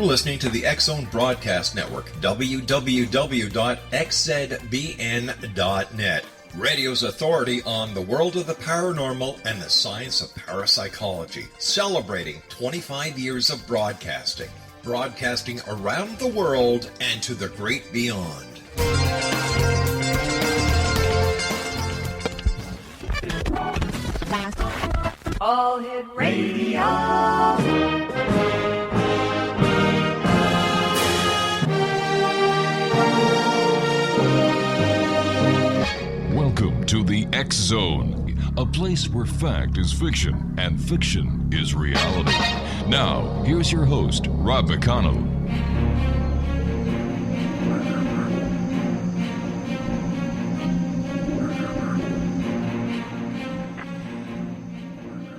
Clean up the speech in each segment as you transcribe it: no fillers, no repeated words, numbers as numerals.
listening to the X-Zone Broadcast Network, www.xzbn.net. Radio's authority on the world of the paranormal and the science of parapsychology, celebrating 25 years of broadcasting. Broadcasting around the world and to the great beyond. All Hit Radio. Welcome to the X-Zone, a place where fact is fiction and fiction is reality. Now, here's your host, Rob McConnell.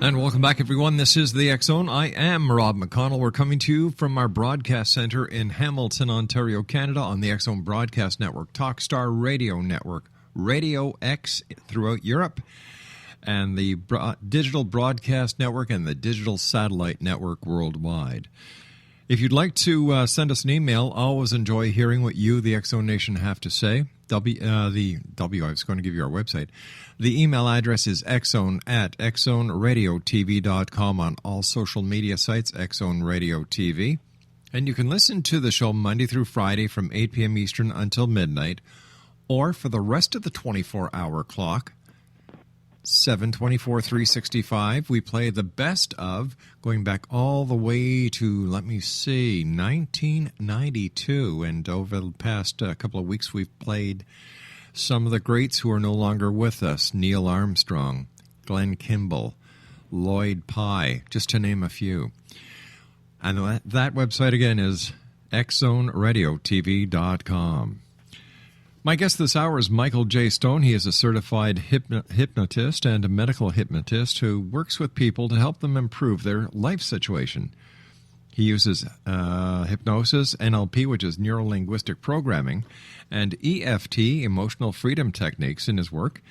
And welcome back, everyone. This is the X-Zone. I am Rob McConnell. We're coming to you from our broadcast center in Hamilton, Ontario, Canada, on the X-Zone Broadcast Network, Talkstar Radio Network, Radio X throughout Europe, and the Digital Broadcast Network and the Digital Satellite Network worldwide. If you'd like to send us an email, I always enjoy hearing what you, the X-Zone Nation, have to say. I was going to give you our website. The email address is xzone@xzoneradiotv.com on all social media sites, X-Zone Radio TV. And you can listen to the show Monday through Friday from 8 p.m. Eastern until midnight, or for the rest of the 24-hour clock, 7/24/365, we play the best of, going back all the way to, 1992. And over the past couple of weeks, we've played some of the greats who are no longer with us. Neil Armstrong, Glenn Kimball, Lloyd Pye, just to name a few. And that website again is xzoneradiotv.com. My guest this hour is Michael J. Stone. He is a certified hypnotist and a medical hypnotist who works with people to help them improve their life situation. He uses hypnosis, NLP, which is neuro-linguistic programming, and EFT, emotional freedom techniques, in his work.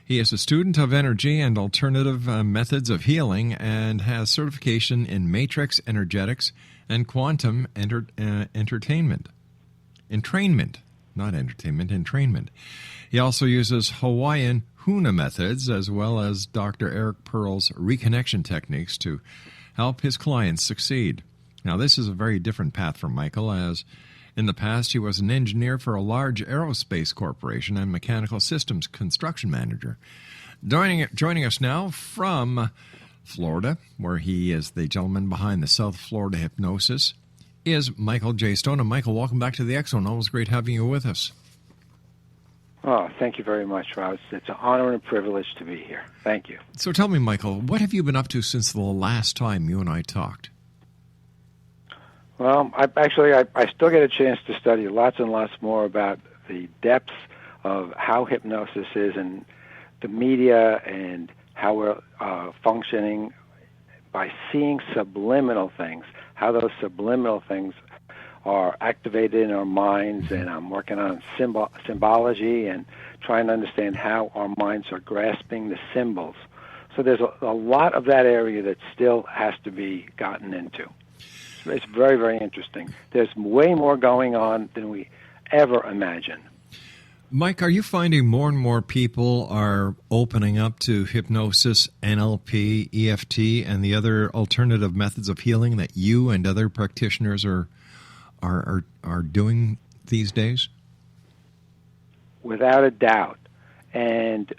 He is a student of energy and alternative methods of healing and has certification in matrix energetics and quantum entrainment. He also uses Hawaiian Huna methods as well as Dr. Eric Pearl's reconnection techniques to help his clients succeed. Now, this is a very different path for Michael, as in the past he was an engineer for a large aerospace corporation and mechanical systems construction manager. Joining us now from Florida, where he is the gentleman behind the South Florida Hypnosis, is Michael J. Stone. And Michael, welcome back to the X-Zone. Always great having you with us. Oh, thank you very much, Rob. It's an honor and a privilege to be here. Thank you. So tell me, Michael, what have you been up to since the last time you and I talked? Well, I still get a chance to study lots and lots more about the depths of how hypnosis is and the media and how we're functioning by seeing subliminal things, how those subliminal things are activated in our minds, and I'm working on symbology and trying to understand how our minds are grasping the symbols. So there's a lot of that area that still has to be gotten into. It's very, very interesting. There's way more going on than we ever imagined. Mike, are you finding more and more people are opening up to hypnosis, NLP, EFT, and the other alternative methods of healing that you and other practitioners are doing these days? Without a doubt. And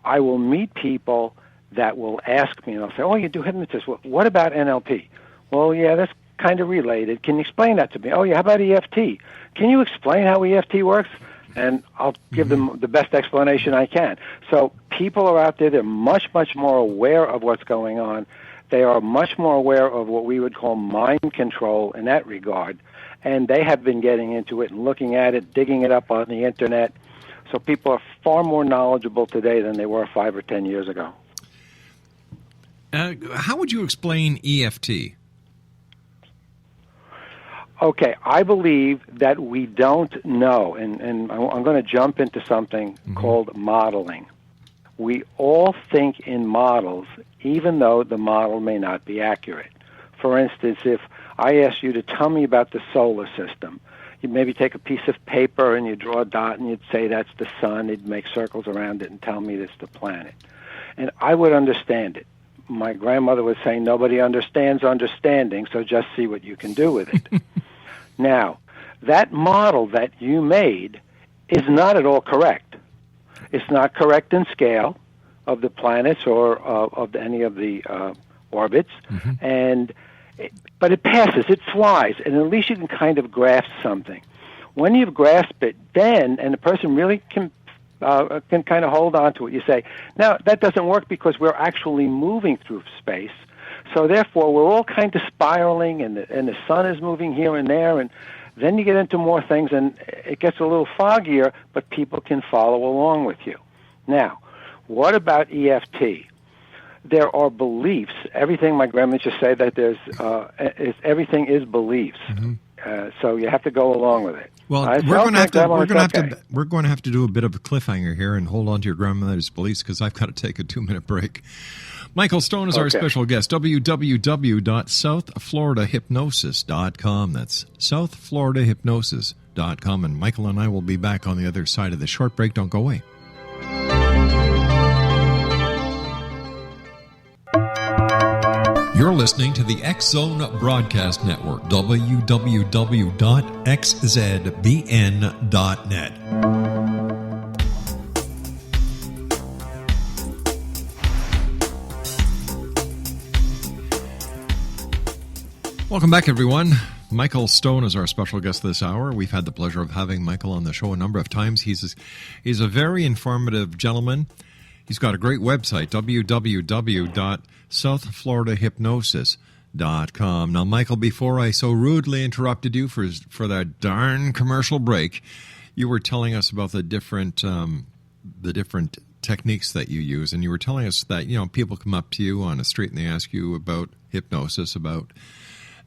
I will meet people that will ask me, and I'll say, oh, you do hypnosis. Well, what about NLP? Well, yeah, that's kind of related. Can you explain that to me? Oh, yeah, how about EFT? Can you explain how EFT works? And I'll give them the best explanation I can. So people are out there. They're much, much more aware of what's going on. They are much more aware of what we would call mind control in that regard. And they have been getting into it and looking at it, digging it up on the Internet. So people are far more knowledgeable today than they were 5 or 10 years ago. How would you explain EFT? Okay, I believe that we don't know, and I'm going to jump into something called modeling. We all think in models, even though the model may not be accurate. For instance, if I ask you to tell me about the solar system. You maybe take a piece of paper and you draw a dot and you'd say that's the sun. You'd make circles around it and tell me it's the planet. And I would understand it. My grandmother was saying nobody understands understanding, so just see what you can do with it. Now, that model that you made is not at all correct. It's not correct in scale of the planets or of any of the orbits, but it passes, it flies, and at least you can kind of grasp something. When you've grasped it, then, and the person really can kind of hold on to it, you say, now, that doesn't work because we're actually moving through space, so therefore we're all kind of spiraling, and the sun is moving here and there, and then you get into more things, and it gets a little foggier, but people can follow along with you. Now, what about EFT? There are beliefs. Everything my grandma used to say that everything is beliefs. So you have to go along with it. Well, we're going to have to do a bit of a cliffhanger here and hold on to your grandmother's beliefs because I've got to take a 2-minute break. Michael Stone is our special guest. www.southfloridahypnosis.com. That's southfloridahypnosis.com. And Michael and I will be back on the other side of the short break. Don't go away. You're listening to the X-Zone Broadcast Network, www.xzbn.net. Welcome back, everyone. Michael Stone is our special guest this hour. We've had the pleasure of having Michael on the show a number of times. He's a very informative gentleman. He's got a great website, www.southfloridahypnosis.com. Now, Michael, before I so rudely interrupted you for that darn commercial break, you were telling us about the different techniques that you use, and you were telling us that people come up to you on the street and they ask you about hypnosis, about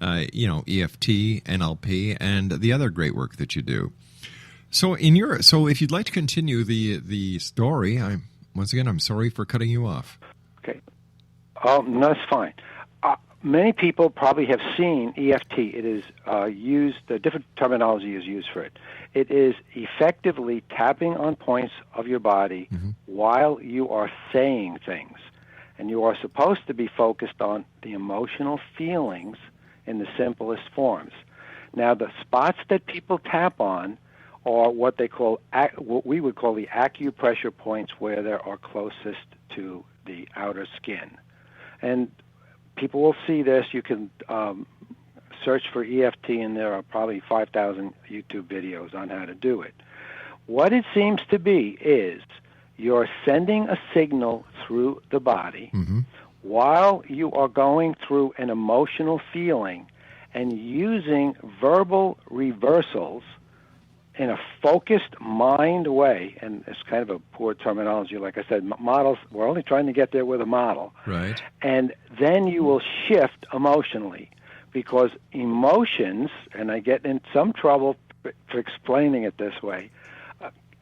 EFT, NLP, and the other great work that you do. So, if you'd like to continue the story, once again, I'm sorry for cutting you off. Okay. No, that's fine. Many people probably have seen EFT. It is used, different terminology is used for it. It is effectively tapping on points of your body while you are saying things. And you are supposed to be focused on the emotional feelings in the simplest forms. Now, the spots that people tap on are what we would call the acupressure points, where they are closest to the outer skin. And people will see this. You can search for EFT, and there are probably 5,000 YouTube videos on how to do it. What it seems to be is you're sending a signal through the body while you are going through an emotional feeling and using verbal reversals in a focused mind way, and it's kind of a poor terminology. Like I said, models, we're only trying to get there with a model. Right. And then you will shift emotionally, because emotions, and I get in some trouble for explaining it this way,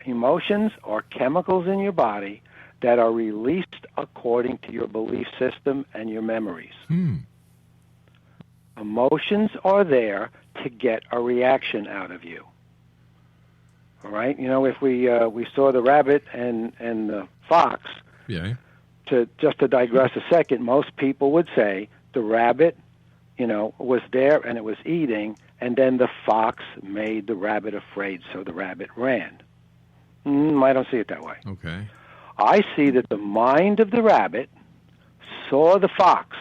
emotions are chemicals in your body that are released according to your belief system and your memories. Emotions are there to get a reaction out of you. All right, if we saw the rabbit and the fox, to digress a second, most people would say the rabbit, was there and it was eating, and then the fox made the rabbit afraid, so the rabbit ran. I don't see it that way. Okay. I see that the mind of the rabbit saw the fox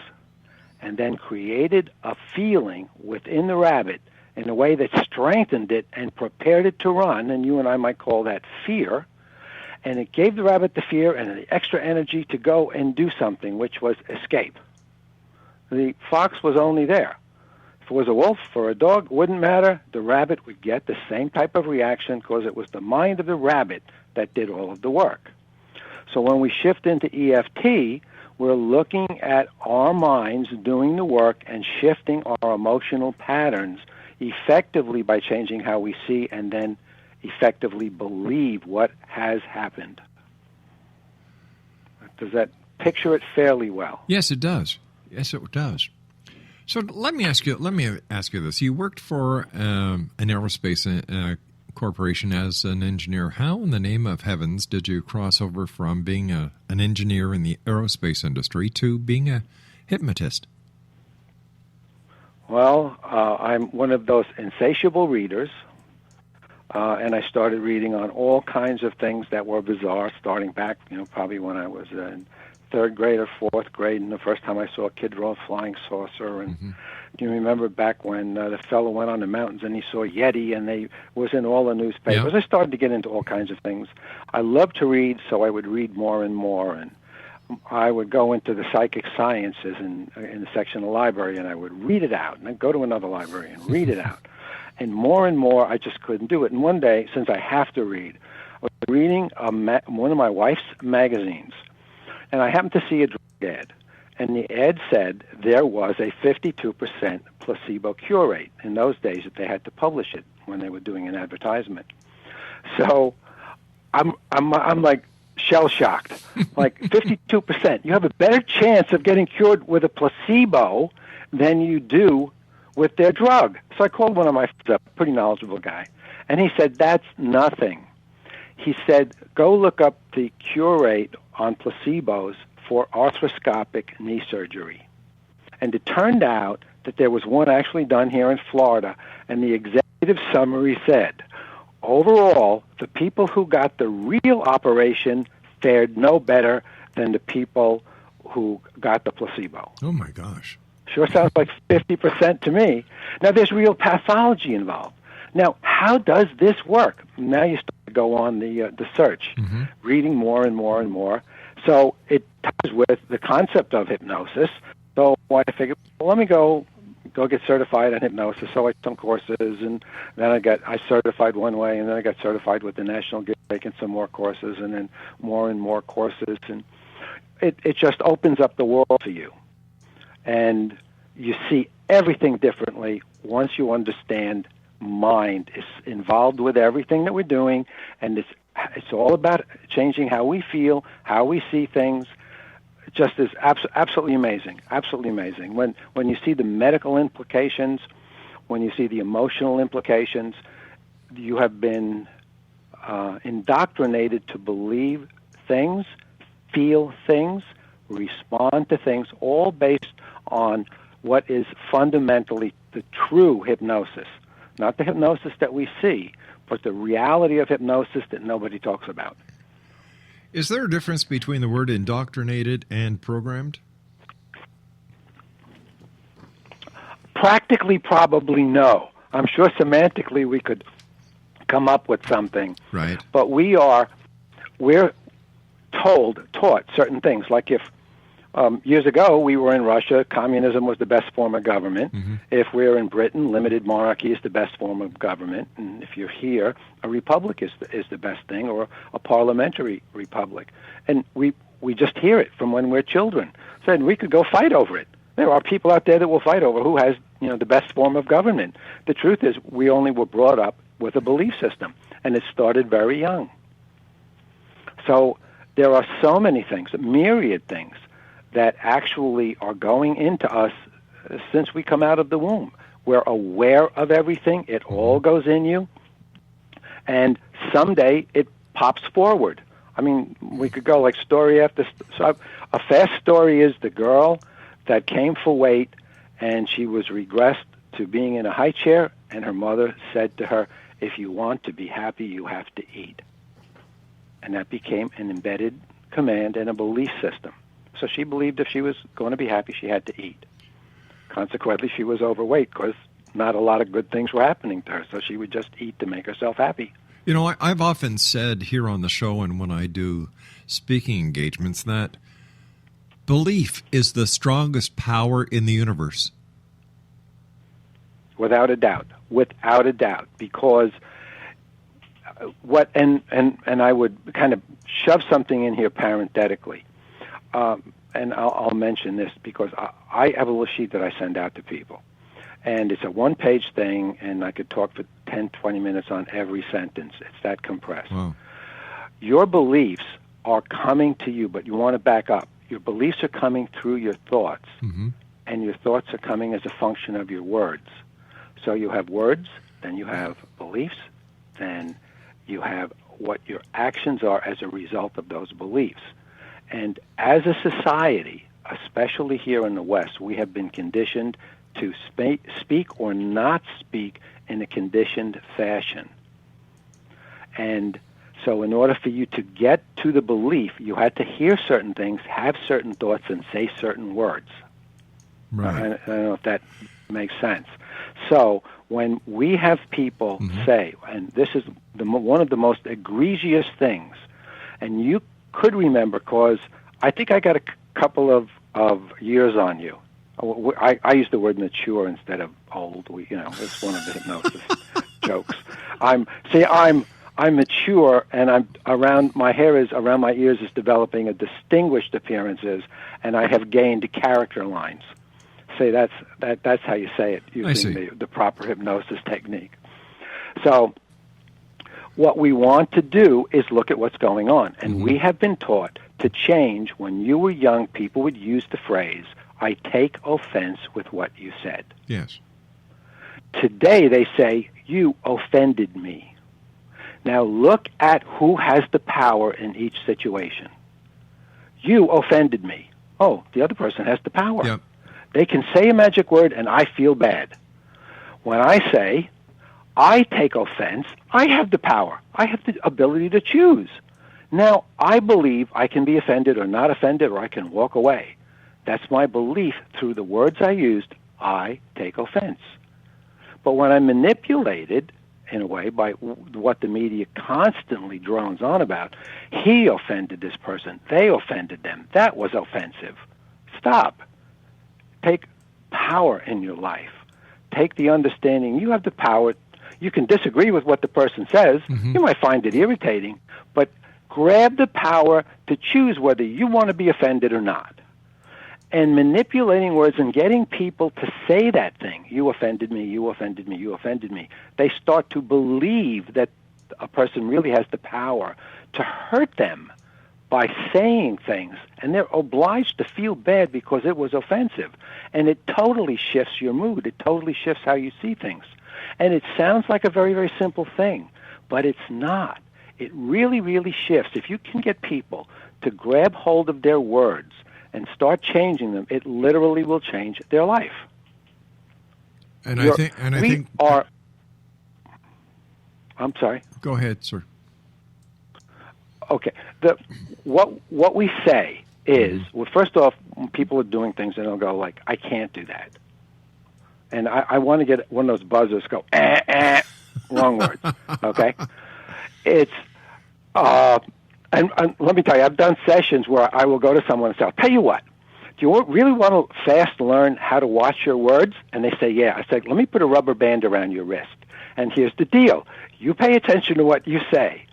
and then created a feeling within the rabbit in a way that strengthened it and prepared it to run, and you and I might call that fear, and it gave the rabbit the fear and the extra energy to go and do something, which was escape. The fox was only there. If it was a wolf or a dog, it wouldn't matter. The rabbit would get the same type of reaction because it was the mind of the rabbit that did all of the work. So when we shift into EFT, we're looking at our minds doing the work and shifting our emotional patterns effectively by changing how we see and then effectively believe what has happened. Does that picture it fairly well? Yes, it does. Yes, it does. So let me ask you this. You worked for an aerospace corporation as an engineer. How in the name of heavens did you cross over from being an engineer in the aerospace industry to being a hypnotist? Well, I'm one of those insatiable readers, and I started reading on all kinds of things that were bizarre, starting back, probably when I was in third grade or fourth grade, and the first time I saw a kid draw a flying saucer. And do you remember back when the fellow went on the mountains and he saw Yeti, and they was in all the newspapers? Yeah. I started to get into all kinds of things. I loved to read, so I would read more and more, and I would go into the psychic sciences in the section of the library, and I would read it out, and then go to another library and read it out. And more, I just couldn't do it. And one day, since I have to read, I was reading one of my wife's magazines, and I happened to see a drug ad. And the ad said there was a 52% placebo cure rate. In those days, that they had to publish it when they were doing an advertisement. So I'm like shell-shocked. Like 52%. You have a better chance of getting cured with a placebo than you do with their drug. So I called one of my friends, a pretty knowledgeable guy, and he said, that's nothing. He said, go look up the cure rate on placebos for arthroscopic knee surgery. And it turned out that there was one actually done here in Florida, and the executive summary said, overall, the people who got the real operation fared no better than the people who got the placebo. Oh, my gosh. Sure sounds like 50% to me. Now, there's real pathology involved. Now, how does this work? Now you start to go on the search, reading more and more and more. So it ties with the concept of hypnosis. So I figured, well, let me go get certified on hypnosis. So I took some courses, and then I certified one way, and then I got certified with the National Guild, taking some more courses, and then more and more courses. And it just opens up the world for you. And you see everything differently once you understand mind is involved with everything that we're doing, and it's all about changing how we feel, how we see things. It just is absolutely amazing, absolutely amazing. When you see the medical implications, when you see the emotional implications, you have been indoctrinated to believe things, feel things, respond to things, all based on what is fundamentally the true hypnosis. Not the hypnosis that we see, but the reality of hypnosis that nobody talks about. Is there a difference between the word indoctrinated and programmed? Practically, probably no. I'm sure semantically we could come up with something. Right. But we're taught certain things. Like if years ago we were in Russia, communism was the best form of government. If we're in Britain, limited monarchy is the best form of government. And if you're here, a republic is the best thing, or a parliamentary republic. And we just hear it from when we're children. So we could go fight over it. There are people out there that will fight over who has the best form of government. The truth is we only were brought up with a belief system, and it started very young. So there are so many things, myriad things, that actually are going into us since we come out of the womb. We're aware of everything. It all goes in you. And someday it pops forward. I mean, we could go like story after so a fast story is the girl that came for weight, and she was regressed to being in a high chair, and her mother said to her, if you want to be happy, you have to eat. And that became an embedded command and a belief system. So she believed if she was going to be happy, she had to eat. Consequently, she was overweight because not a lot of good things were happening to her, so she would just eat to make herself happy. I've often said here on the show and when I do speaking engagements that belief is the strongest power in the universe. Without a doubt, because and I would kind of shove something in here parenthetically. And I'll mention this because I have a little sheet that I send out to people. And it's a one-page thing, and I could talk for 10, 20 minutes on every sentence. It's that compressed. Wow. Your beliefs are coming to you, but you want to back up. Your beliefs are coming through your thoughts, and your thoughts are coming as a function of your words. So you have words, then you have beliefs, then you have what your actions are as a result of those beliefs. And as a society, especially here in the West, we have been conditioned to speak or not speak in a conditioned fashion. And so in order for you to get to the belief, you had to hear certain things, have certain thoughts, and say certain words. Right. I don't know if that makes sense. So when we have people say, and this is one of the most egregious things, and you could remember, because I think I got a couple of years on you. I use the word mature instead of old. It's one of the hypnosis jokes. I'm mature, and I'm around. My hair is around my ears is developing a distinguished appearances, and I have gained character lines. Say that's how you say it using the proper hypnosis technique. So what we want to do is look at what's going on, and we have been taught to change. When you were young, people would use the phrase, "I take offense with what you said." Yes. Today they say, "You offended me." Now look at who has the power in each situation. You offended me. Oh, the other person has the power. Yep. They can say a magic word and I feel bad. When I say, I take offense, I have the power. I have the ability to choose. Now, I believe I can be offended or not offended, or I can walk away. That's my belief through the words I used. I take offense. But when I'm manipulated, in a way, by what the media constantly drones on about, he offended this person, they offended them, that was offensive. Stop. Take power in your life. Take the understanding you have the power. You can disagree with what the person says. You might find it irritating, but grab the power to choose whether you want to be offended or not. And manipulating words and getting people to say that thing, you offended me, you offended me, you offended me, they start to believe that a person really has the power to hurt them by saying things, and they're obliged to feel bad because it was offensive. And it totally shifts your mood. It totally shifts how you see things. And it sounds like a very, very simple thing, but it's not. It really, really shifts. If you can get people to grab hold of their words and start changing them, it literally will change their life. And I think I'm sorry. Go ahead, sir. Okay. What we say is, well, first off, when people are doing things, and they'll go like, "I can't do that," and I want to get one of those buzzers go, wrong words. Okay. It's and let me tell you, I've done sessions where I will go to someone and say, "I'll tell you what. Do you really want to fast learn how to watch your words?" And they say, "Yeah." I say, "Let me put a rubber band around your wrist, and here's the deal: you pay attention to what you say,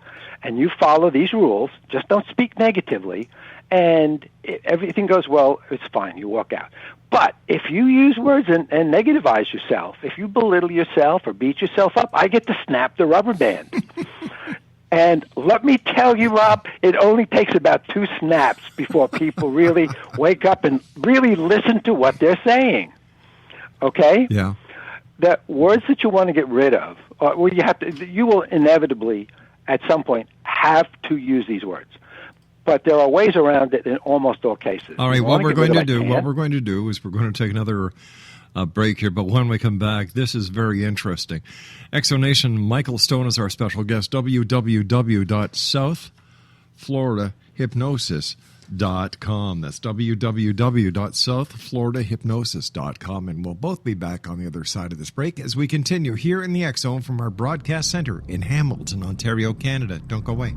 and you follow these rules. Just don't speak negatively, and everything goes well. It's fine. You walk out. But if you use words and negativize yourself, if you belittle yourself or beat yourself up, I get to snap the rubber band." And let me tell you, Rob, it only takes about 2 snaps before people really wake up and really listen to what they're saying. Okay? Yeah. The words that you want to get rid of, you will inevitably, at some point, have to use these words. But there are ways around it in almost all cases. All right, what we're going to do is we're going to take another break here, but when we come back, this is very interesting. Exonation, Michael Stone is our special guest, www.southfloridahypnosis.com. That's www.southfloridahypnosis.com, and we'll both be back on the other side of this break as we continue here in the X Zone from our broadcast center in Hamilton, Ontario, Canada. Don't go away.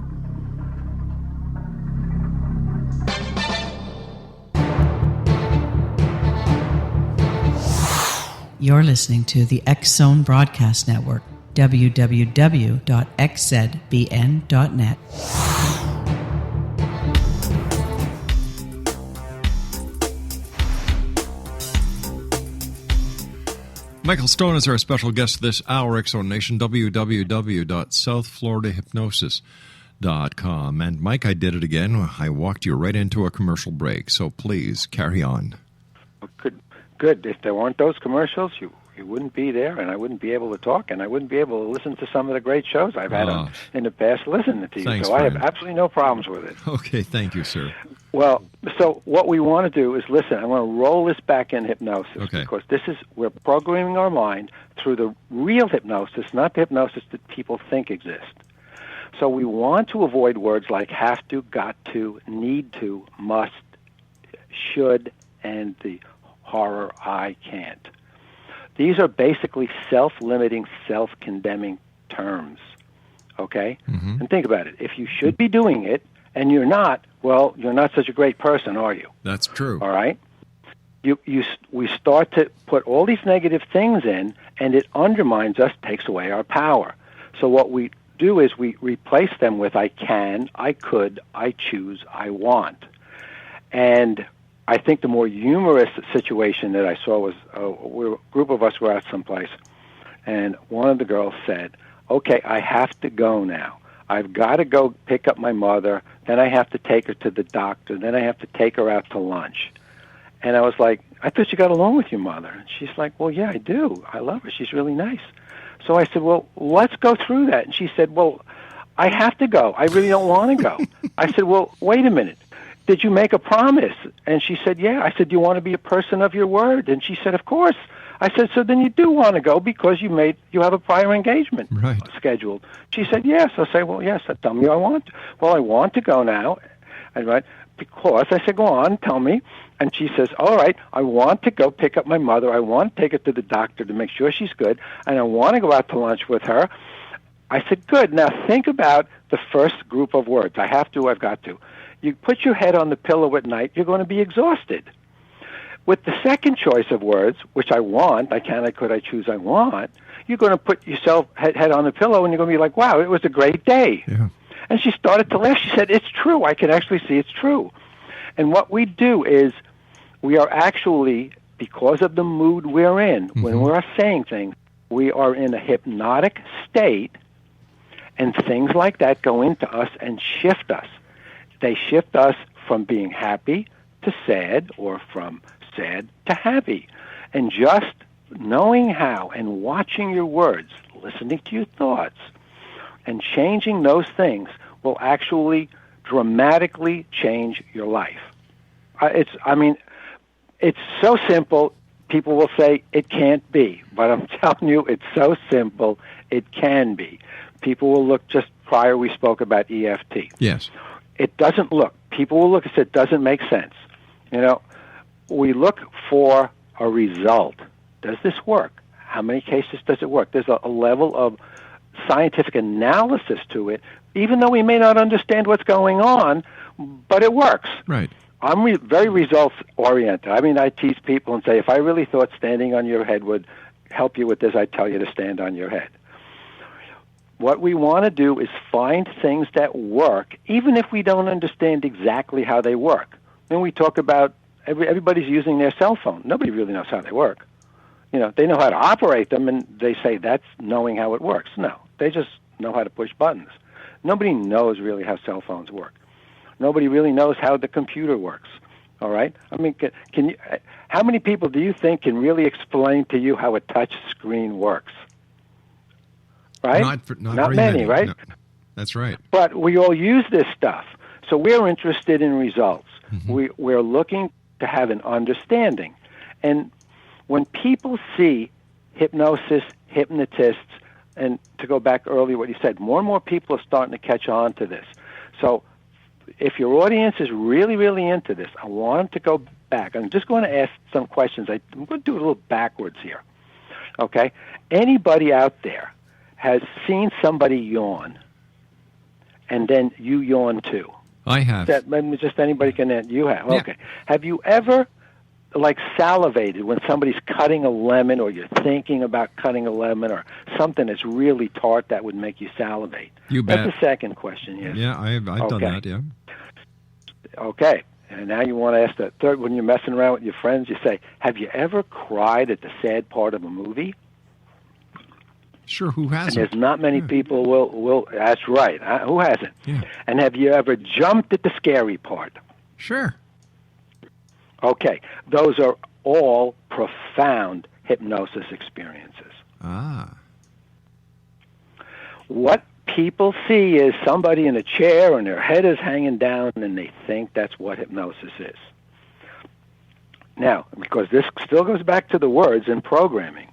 You're listening to the X Zone Broadcast Network, www.xzbn.net. Michael Stone is our special guest this hour, X Zone Nation, www.southfloridahypnosis.com. And Mike, I did it again. I walked you right into a commercial break, so please carry on. good. If there weren't those commercials, you wouldn't be there, and I wouldn't be able to talk, and I wouldn't be able to listen to some of the great shows I've had in the past listening to you. Thanks, so I have friend. absolutely no problems with it. Okay, thank you, sir. Well, so what we want to do is listen. I want to roll this back in hypnosis because we're programming our mind through the real hypnosis, not the hypnosis that people think exists. So we want to avoid words like have to, got to, need to, must, should, and the horror I can't. These are basically self-limiting, self-condemning terms, okay? Mm-hmm. And think about it. If you should be doing it and you're not, well, you're not such a great person, are you? That's true. All right? We start to put all these negative things in, and it undermines us, takes away our power. So what we do is we replace them with I can, I could, I choose, I want. And I think the more humorous situation that I saw was a group of us were out someplace, and one of the girls said, okay, I have to go now. I've got to go pick up my mother, then I have to take her to the doctor, then I have to take her out to lunch. And I was like, I thought you got along with your mother. And she's like, well, yeah, I do. I love her. She's really nice. So I said, well, let's go through that. And she said, well, I have to go. I really don't want to go. I said, well, wait a minute. Did you make a promise? And she said, yeah. I said, do you want to be a person of your word? And she said, of course. I said, so then you do want to go because you have a prior engagement scheduled. She said, yes. I say, well, yes. Tell me I want to. Well, I want to go now. And because I said, go on, tell me. And she says, all right, I want to go pick up my mother. I want to take her to the doctor to make sure she's good. And I want to go out to lunch with her. I said, good. Now think about the first group of words. I have to, I've got to. You put your head on the pillow at night, you're going to be exhausted. With the second choice of words, which I want, I can, I could, I choose, I want, you're going to put yourself head on the pillow and you're going to be like, wow, it was a great day. Yeah. And she started to laugh. She said, it's true. I can actually see it's true. And what we do is we are actually, because of the mood we're in, when we're saying things, we are in a hypnotic state, and things like that go into us and shift us. They shift us from being happy to sad, or from sad to happy. And just knowing how and watching your words, listening to your thoughts, and changing those things will actually dramatically change your life. It's so simple, people will say it can't be. But I'm telling you, it's so simple, it can be. People will look, just prior we spoke about EFT. Yes. It doesn't look. People will look and say it doesn't make sense. We look for a result. Does this work? How many cases does it work? There's a level of scientific analysis to it, even though we may not understand what's going on, but it works. Right. I'm very results-oriented. I tease people and say, if I really thought standing on your head would help you with this, I'd tell you to stand on your head. What we want to do is find things that work, even if we don't understand exactly how they work. When we talk about everybody's using their cell phone, nobody really knows how they work. They know how to operate them, and they say that's knowing how it works. No, they just know how to push buttons. Nobody knows really how cell phones work. Nobody really knows how the computer works. All right? Can you? How many people do you think can really explain to you how a touch screen works? Right? Not very many, right? No, that's right. But we all use this stuff. So we're interested in results. We're looking to have an understanding. And when people see hypnosis, hypnotists, and to go back earlier what you said, more and more people are starting to catch on to this. So if your audience is really, really into this, I want them to go back. I'm just going to ask some questions. I'm going to do it a little backwards here. Okay? Anybody out there has seen somebody yawn, and then you yawn too? I have. Just anybody can. You have. Yeah. Okay. Have you ever, salivated when somebody's cutting a lemon, or you're thinking about cutting a lemon, or something that's really tart that would make you salivate? You bet. That's the second question, yes. Yeah, I've done that, yeah. Okay. And now you want to ask the third, when you're messing around with your friends, you say, have you ever cried at the sad part of a movie? Sure, who hasn't? And there's not many people will. That's right. Who hasn't? Yeah. And have you ever jumped at the scary part? Sure. Okay. Those are all profound hypnosis experiences. Ah. What people see is somebody in a chair and their head is hanging down, and they think that's what hypnosis is. Now, because this still goes back to the words in programming,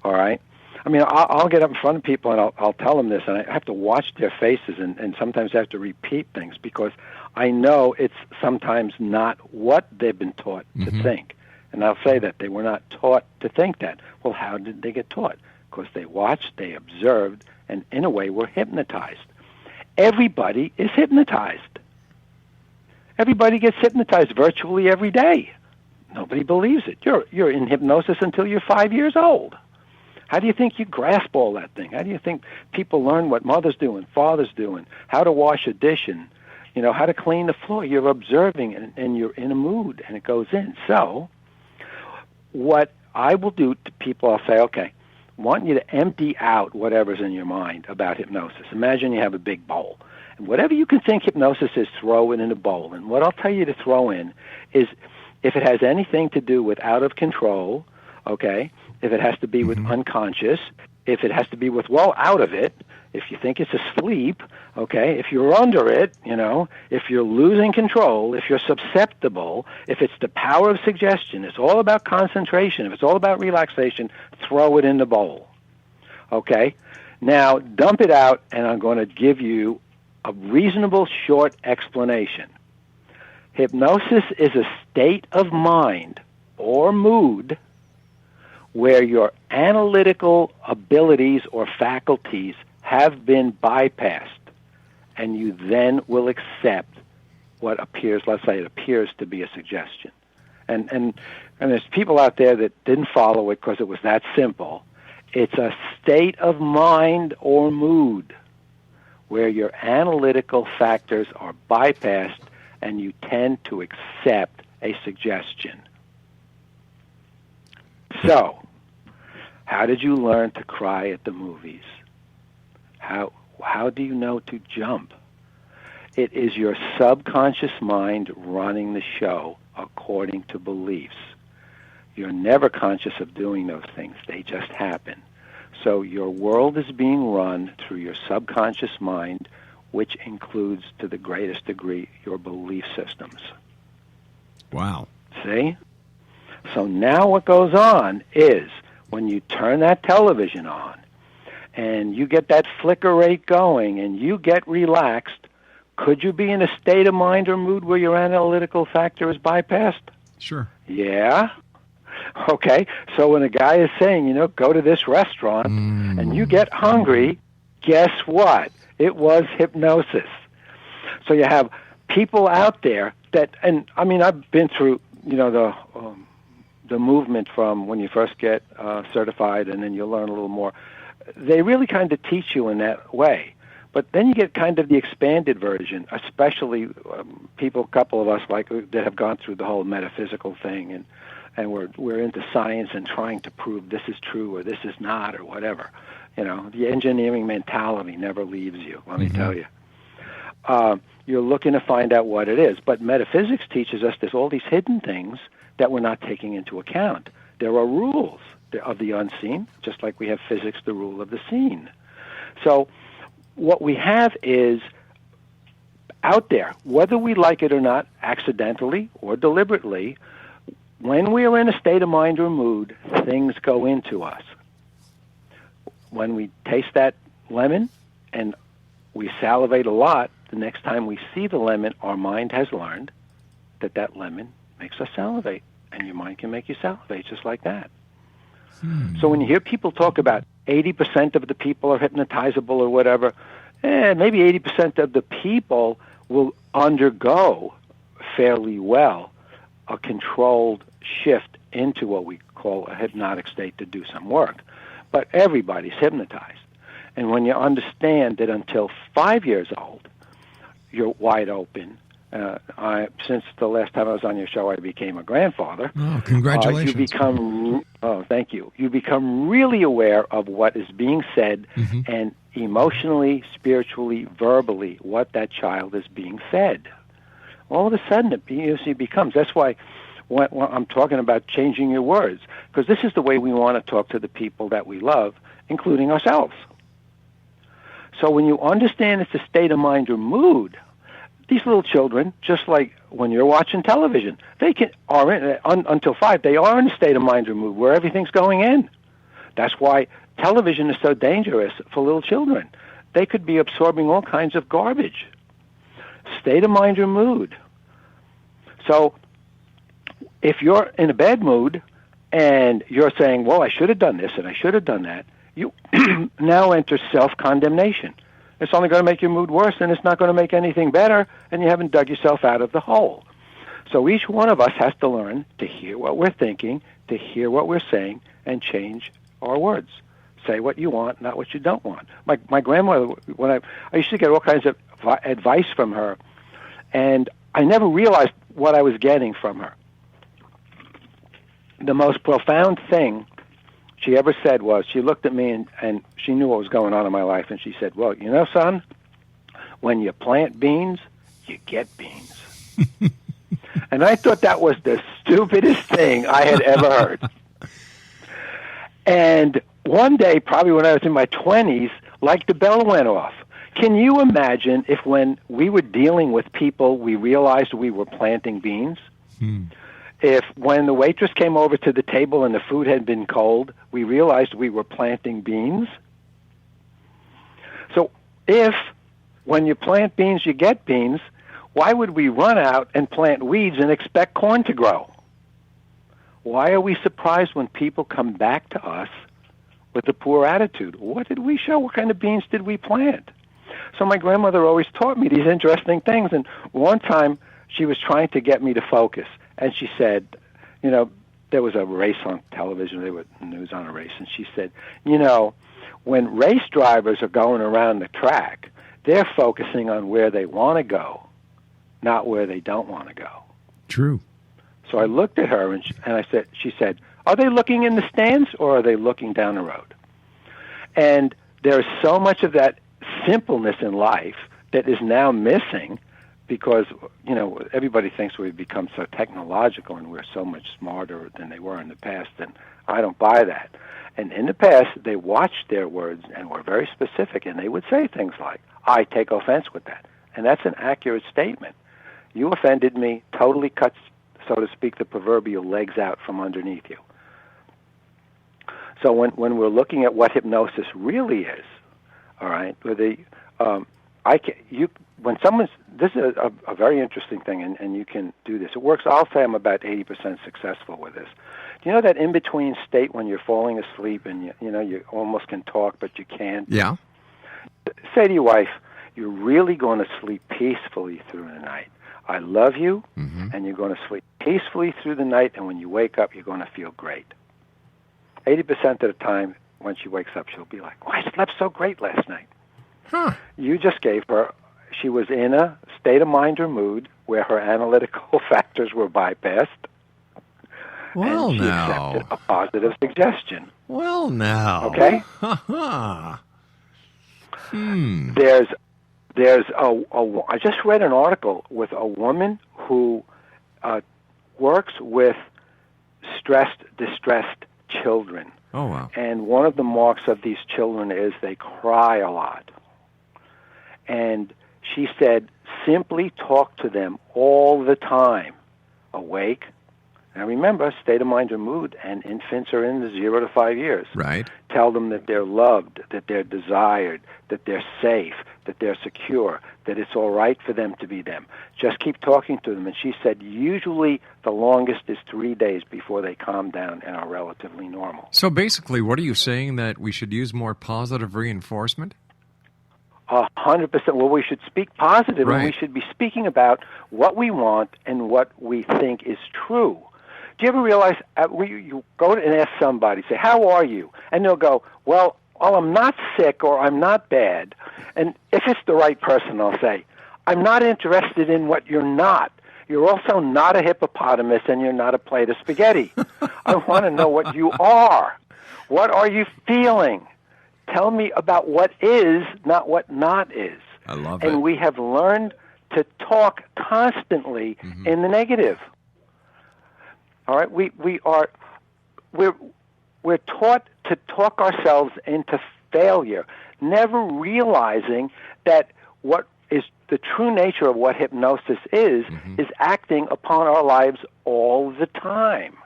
all right? I mean, I'll get up in front of people and I'll tell them this, and I have to watch their faces, and sometimes I have to repeat things because I know it's sometimes not what they've been taught to think. And I'll say that they were not taught to think that. Well, how did they get taught? Because they watched, they observed, and in a way were hypnotized. Everybody is hypnotized. Everybody gets hypnotized virtually every day. Nobody believes it. You're in hypnosis until you're 5 years old. How do you think you grasp all that thing? How do you think people learn what mothers do and fathers do, and how to wash a dish, and how to clean the floor? You're observing, and you're in a mood, and it goes in. So what I will do to people, I'll say, okay, I want you to empty out whatever's in your mind about hypnosis. Imagine you have a big bowl. And whatever you can think hypnosis is, throw it in a bowl. And what I'll tell you to throw in is if it has anything to do with out of control, okay, if it has to be with unconscious, if it has to be with out of it, if you think it's asleep, okay, if you're under it, if you're losing control, if you're susceptible, if it's the power of suggestion, it's all about concentration, if it's all about relaxation, throw it in the bowl, okay? Now, dump it out, and I'm going to give you a reasonable short explanation. Hypnosis is a state of mind or mood where your analytical abilities or faculties have been bypassed, and you then will accept what appears, let's say it appears to be a suggestion. And there's people out there that didn't follow it because it was that simple. It's a state of mind or mood where your analytical factors are bypassed and you tend to accept a suggestion. So, how did you learn to cry at the movies? How do you know to jump? It is your subconscious mind running the show according to beliefs. You're never conscious of doing those things. They just happen. So your world is being run through your subconscious mind, which includes, to the greatest degree, your belief systems. Wow. See? So now what goes on is when you turn that television on and you get that flicker rate going and you get relaxed, could you be in a state of mind or mood where your analytical factor is bypassed? Sure. Yeah. Okay. So when a guy is saying, go to this restaurant and you get hungry, guess what? It was hypnosis. So you have people out there that, and I mean, I've been through, the movement from when you first get certified and then you learn a little more. They really kind of teach you in that way. But then you get kind of the expanded version, especially people, a couple of us that have gone through the whole metaphysical thing, and we're into science and trying to prove this is true or this is not or whatever. The engineering mentality never leaves you, let me tell you. You're looking to find out what it is. But metaphysics teaches us there's all these hidden things that we're not taking into account. There are rules of the unseen, just like we have physics, the rule of the seen. So what we have is out there, whether we like it or not, accidentally or deliberately, when we are in a state of mind or mood, things go into us. When we taste that lemon and we salivate a lot, the next time we see the lemon, our mind has learned that lemon makes us salivate, and your mind can make you salivate just like that. So when you hear people talk about 80% of the people are hypnotizable or whatever, maybe 80% of the people will undergo fairly well a controlled shift into what we call a hypnotic state to do some work. But everybody's hypnotized. And when you understand that until 5 years old, you're wide open. Since the last time I was on your show, I became a grandfather. Oh, congratulations. Thank you. You become really aware of what is being said and emotionally, spiritually, verbally, what that child is being fed. All of a sudden, it becomes. That's why when I'm talking about changing your words, because this is the way we want to talk to the people that we love, including ourselves. So when you understand it's a state of mind or mood, these little children, just like when you're watching television, until 5, they are in a state of mind or mood where everything's going in. That's why television is so dangerous for little children. They could be absorbing all kinds of garbage. State of mind or mood. So if you're in a bad mood and you're saying, well, I should have done this and I should have done that, you now enter self-condemnation. It's only going to make your mood worse, and it's not going to make anything better, and you haven't dug yourself out of the hole. So each one of us has to learn to hear what we're thinking, to hear what we're saying, and change our words. Say what you want, not what you don't want. My grandmother, when I used to get all kinds of advice from her, and I never realized what I was getting from her. The most profound thing she ever said was, she looked at me and she knew what was going on in my life, and she said, well, you know, son, when you plant beans, you get beans. And I thought that was the stupidest thing I had ever heard. And one day, probably when I was in my 20s, like the bell went off. Can you imagine if when we were dealing with people, we realized we were planting beans? If when the waitress came over to the table and the food had been cold, we realized we were planting beans? So if when you plant beans, you get beans, why would we run out and plant weeds and expect corn to grow? Why are we surprised when people come back to us with a poor attitude? What did we show? What kind of beans did we plant? So my grandmother always taught me these interesting things. And one time she was trying to get me to focus. And she said, you know, there was a race on television. There was news on a race. And she said, you know, when race drivers are going around the track, they're focusing on where they want to go, not where they don't want to go. True. So I looked at her and she said, are they looking in the stands or are they looking down the road? And there's so much of that simpleness in life that is now missing because, you know, everybody thinks we've become so technological and we're so much smarter than they were in the past, and I don't buy that. And in the past, they watched their words and were very specific, and they would say things like, I take offense with that. And that's an accurate statement. You offended me, totally cuts, so to speak, the proverbial legs out from underneath you. So when we're looking at what hypnosis really is, all right, when someone's, this is a very interesting thing, and you can do this. It works. I'll say I'm about 80% successful with this. Do you know that in-between state when you're falling asleep and you almost can talk but you can't? Yeah. Say to your wife, you're really going to sleep peacefully through the night. I love you, and you're going to sleep peacefully through the night, and when you wake up, you're going to feel great. 80% of the time, when she wakes up, she'll be like, oh, I slept so great last night. Huh. You just gave her, she was in a state of mind or mood where her analytical factors were bypassed. Well, and she now. accepted a positive suggestion. Well, now. Okay? There's I just read an article with a woman who works with stressed, distressed children. Oh, wow. And one of the marks of these children is they cry a lot. And she said, simply talk to them all the time, awake. Now remember, state of mind or mood, and infants are in the 0 to 5 years. Right. Tell them that they're loved, that they're desired, that they're safe, that they're secure, that it's all right for them to be them. Just keep talking to them. And she said usually the longest is 3 days before they calm down and are relatively normal. So basically, what are you saying, that we should use more positive reinforcement? 100%. Well, we should speak positive, Right. and we should be speaking about what we want and what we think is true. Do you ever realize you go and ask somebody, say, how are you? And they'll go, well, I'm not sick or I'm not bad. And if it's the right person, I'll say, I'm not interested in what you're not. You're also not a hippopotamus and you're not a plate of spaghetti. I want to know what you are. What are you feeling? Tell me about what is, not what not is. I love and it. we have learned to talk constantly in the negative. All right, we're taught to talk ourselves into failure, never realizing that what is the true nature of what hypnosis is acting upon our lives all the time.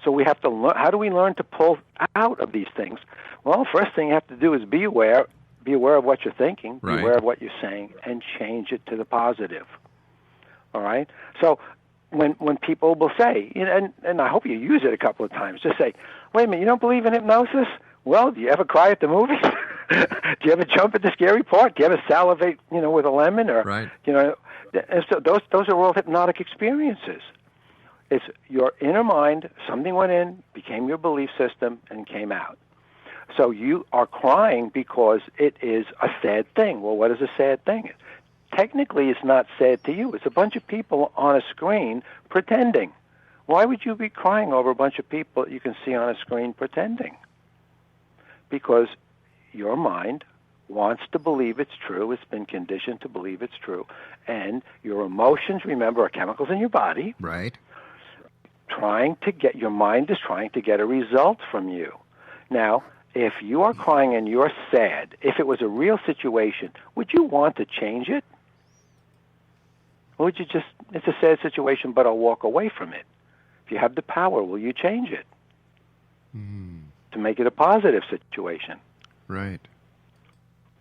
So we have to learn. How do we learn to pull out of these things? Well, first thing you have to do is be aware of what you're thinking, right. be aware of what you're saying, and change it to the positive. All right? So when people will say, and I hope you use it a couple of times, just say, wait a minute, you don't believe in hypnosis? Well, do you ever cry at the movies? Do you ever jump at the scary part? Do you ever salivate, with a lemon? Or, right. And so those are all hypnotic experiences. It's your inner mind, something went in, became your belief system, and came out. So you are crying because it is a sad thing. Well, what is a sad thing? Technically, it's not sad to you. It's a bunch of people on a screen pretending. Why would you be crying over a bunch of people you can see on a screen pretending? Because your mind wants to believe it's true. It's been conditioned to believe it's true. And your emotions, remember, are chemicals in your body. Right. Your mind is trying to get a result from you. Now, if you are crying and you're sad, if it was a real situation, would you want to change it? Or would you just, it's a sad situation, but I'll walk away from it? If you have the power, will you change it? To make it a positive situation? Right.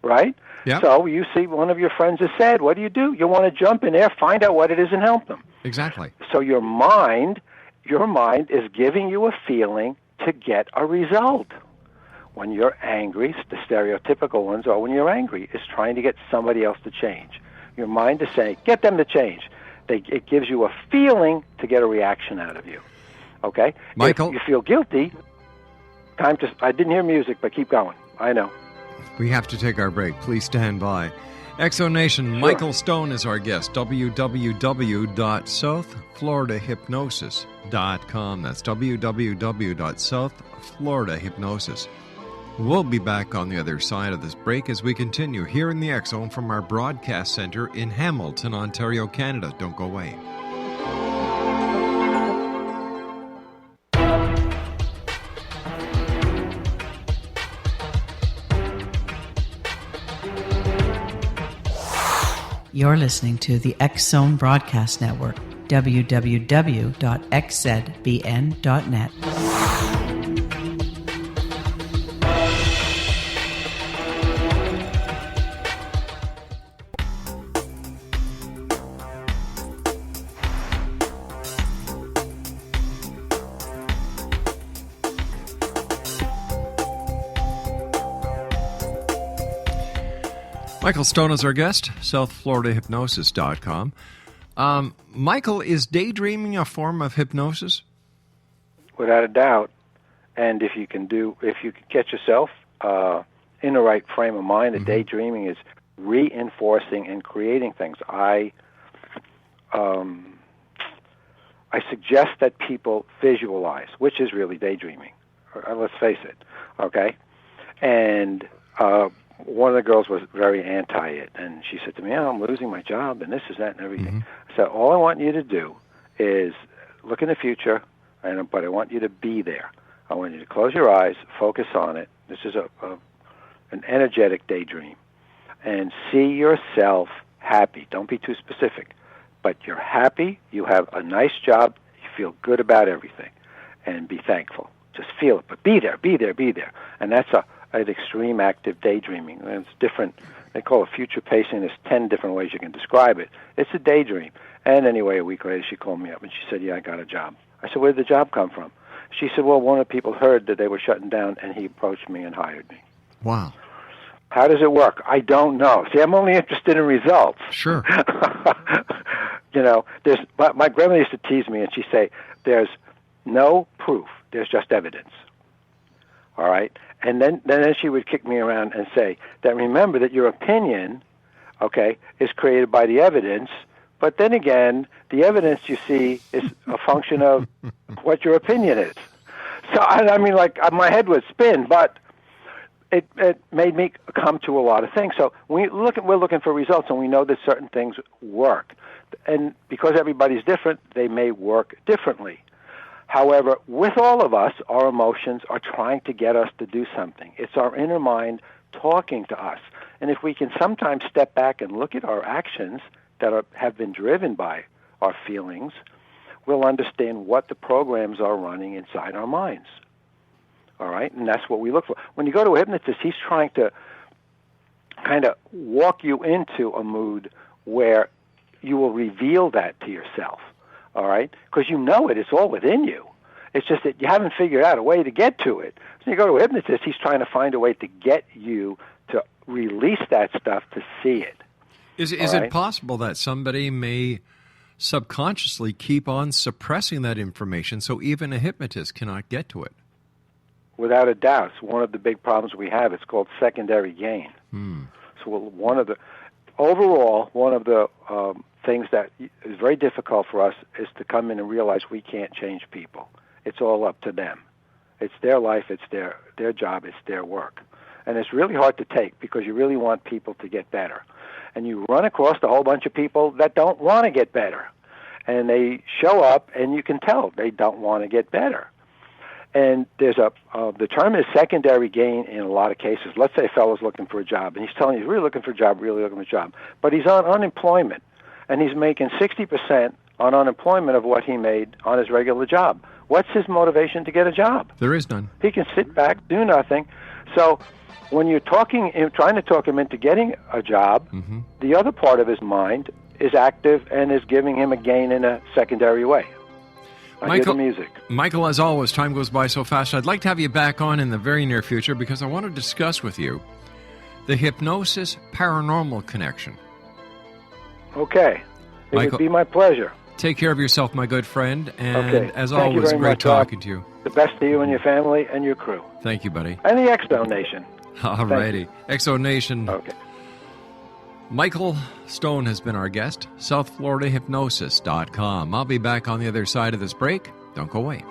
Right? Yep. So you see one of your friends is sad. What do? You want to jump in there, find out what it is, and help them. Exactly. So your mind is giving you a feeling to get a result. When you're angry, the stereotypical ones are when you're angry, is trying to get somebody else to change. Your mind is saying, get them to change. It gives you a feeling to get a reaction out of you. Okay? Michael? If you feel guilty, I didn't hear music, but keep going. I know. We have to take our break. Please stand by. Exonation, sure. Michael Stone is our guest. www.southfloridahypnosis.com. That's www.southfloridahypnosis. We'll be back on the other side of this break as we continue here in the X Zone from our broadcast center in Hamilton, Ontario, Canada. Don't go away. You're listening to the X Zone Broadcast Network, www.xzbn.net. Michael Stone is our guest, southfloridahypnosis.com. Michael, is daydreaming a form of hypnosis? Without a doubt. And if you can get yourself in the right frame of mind, daydreaming is reinforcing and creating things. I suggest that people visualize, which is really daydreaming. Let's face it, okay? And one of the girls was very anti it, and she said to me, I'm losing my job, and this is that and everything. I said, all I want you to do is look in the future, but I want you to be there. I want you to close your eyes, focus on it. This is an energetic daydream. And see yourself happy. Don't be too specific. But you're happy, you have a nice job, you feel good about everything, and be thankful. Just feel it, but be there, be there, be there. And that's an extreme active daydreaming. And it's different. They call it future pacing. There's 10 different ways you can describe it. It's a daydream. And anyway, a week later, she called me up, and she said, I got a job. I said, where did the job come from? She said, well, one of the people heard that they were shutting down, and he approached me and hired me. Wow. How does it work? I don't know. See, I'm only interested in results. Sure. My grandmother used to tease me, and she'd say, there's no proof. There's just evidence. All right? And then she would kick me around and say that remember that your opinion, okay, is created by the evidence, but then again, the evidence you see is a function of what your opinion is. So, my head would spin, but it made me come to a lot of things. So we're looking for results, and we know that certain things work. And because everybody's different, they may work differently. However, with all of us, our emotions are trying to get us to do something. It's our inner mind talking to us. And if we can sometimes step back and look at our actions that have been driven by our feelings, we'll understand what the programs are running inside our minds. All right? And that's what we look for. When you go to a hypnotist, he's trying to kind of walk you into a mood where you will reveal that to yourself. All right? Because you know it. It's all within you. It's just that you haven't figured out a way to get to it. So you go to a hypnotist, he's trying to find a way to get you to release that stuff to see it. Is it possible that somebody may subconsciously keep on suppressing that information so even a hypnotist cannot get to it? Without a doubt. It's one of the big problems we have. It's called secondary gain. So one of the things that is very difficult for us is to come in and realize we can't change people. It's all up to them. It's their life, it's their job, it's their work. And it's really hard to take because you really want people to get better. And you run across a whole bunch of people that don't want to get better. And they show up and you can tell they don't want to get better. And there's the term is secondary gain in a lot of cases. Let's say a fellow's looking for a job, and he's telling you he's really looking for a job, but he's on unemployment, and he's making 60% on unemployment of what he made on his regular job. What's his motivation to get a job? There is none. He can sit back, do nothing. So when you're trying to talk him into getting a job, the other part of his mind is active and is giving him a gain in a secondary way. I hear the music. Michael, as always, time goes by so fast. I'd like to have you back on in the very near future because I want to discuss with you the hypnosis paranormal connection. Okay. It would be my pleasure. Take care of yourself, my good friend. And as Thank always, great talking to you. The best to you and your family and your crew. Thank you, buddy. And the X-Zone Nation. All righty. X-Zone Nation. Okay. Michael Stone has been our guest, southfloridahypnosis.com. I'll be back on the other side of this break. Don't go away.